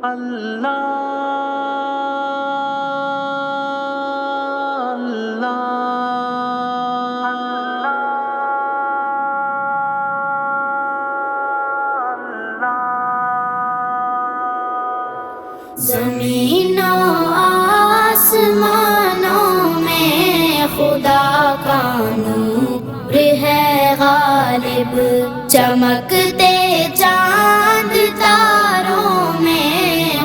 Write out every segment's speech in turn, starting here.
زمین و آسمانوں میں خدا کا نور ہے غالب، چمکتے چاند تاروں میں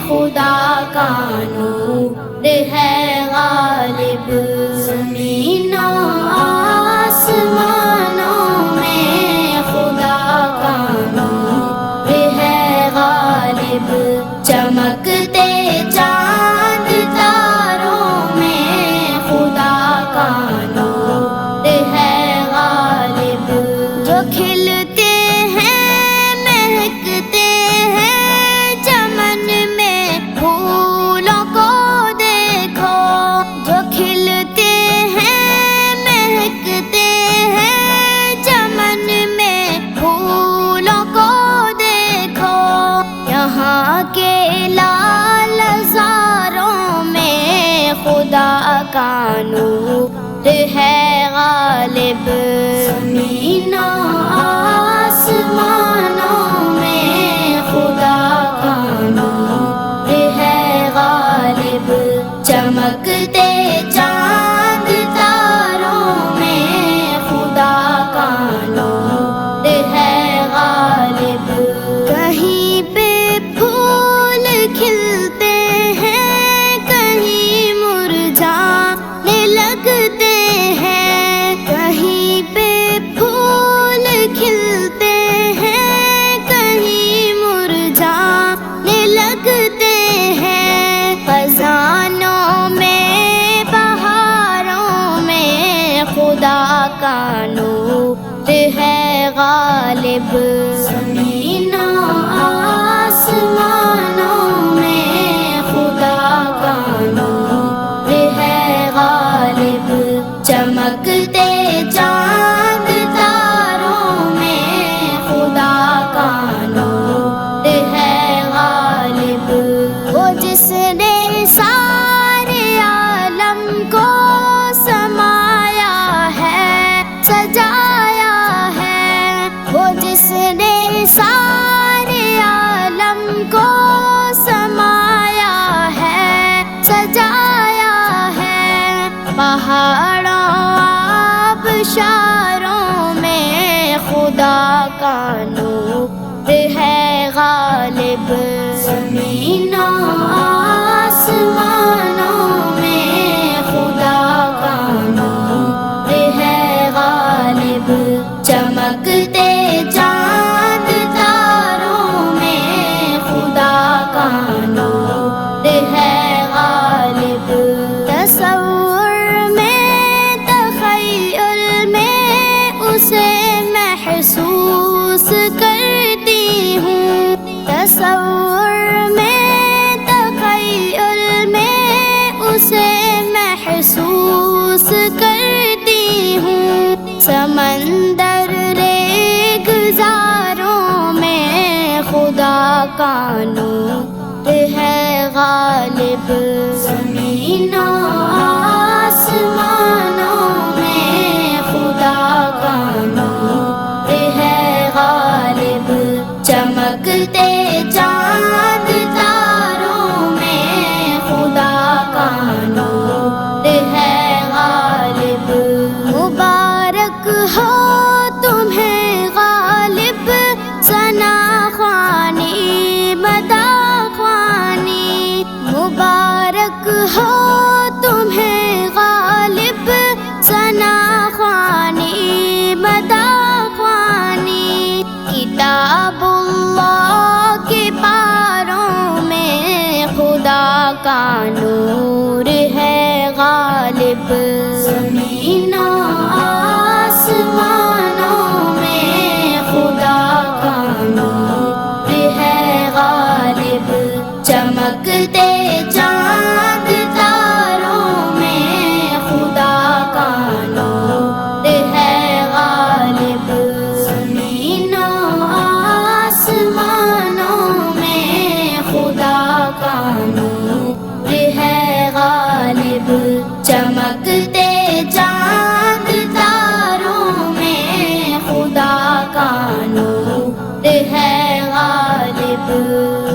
خدا کا نور ہے غالب۔ زمین و آسمانوں میں خدا کا نور ہے غالب، چمکتے چاند تاروں میں خدا کا نور ہے غالب۔ جو کھلتے ہیں مہکتے ہیں چمن میں پھولوں کو دیکھو، جو کھلتے ہیں مہکتے ہیں چمن میں پھولوں کو دیکھو، یہاں کے لال زاروں میں خدا کا نور ہے غالب۔ زمین و آسمانوں میں خدا کا نور ہے غالب، چمکتے چاند تاروں میں خدا کا نور ہے غالب۔ کہیں پہ پھول کھلتے ہیں، کہیں مرجھانے لگتے ہیں، کہیں پہ پھول کھلتے ہیں، کہیں مرجھانے لگتے ہیں، خزانوں میں بہاروں میں خدا کا نور ہے غالب۔ زمین و آسمانوں میں خدا کا نور ہے غالب، چمکتے چاند تاروں میں خدا کا نور ہے غالب۔ وہ جس نے سارے عالم کو سمایا ہے، سجایا ہے، وہ جس نے سارے عالم کو سمایا ہے، سجایا ہے، پہاڑوں آبشاروں میں خدا کا نور ہے غالب۔ زمین و آسمانوں میں خدا کا نور ہے غالب، چمکتے چاند تاروں میں خدا کا نور ہے غالب۔ تصور میں تخیل میں اسے محسوس کرتی ہوں، تصور میں تخیل میں اسے محسوس کرتی ہوں، سمندر ریگزاروں میں خدا کا نور ہے غالب۔ زمین و آسمانوں میں خدا کا نور ہے غالب، چمکتے چاند تاروں میں خدا کا نور ہے غالب۔ مبارک ہو تمہیں غالب، ثنا خوانی مدح خوانی، مبارک ہو تمہیں غالب، ثنا خوانی مدح خوانی، کتاب اللہ کے پاروں میں خدا کا نور ہے غالب۔ زمین و آسمانوں میں خدا کا نور ہے غالب، چمکتے چاند تاروں میں کا نور ہے غالب، چمکتے چاند تاروں میں خدا کا نور ہے غالب۔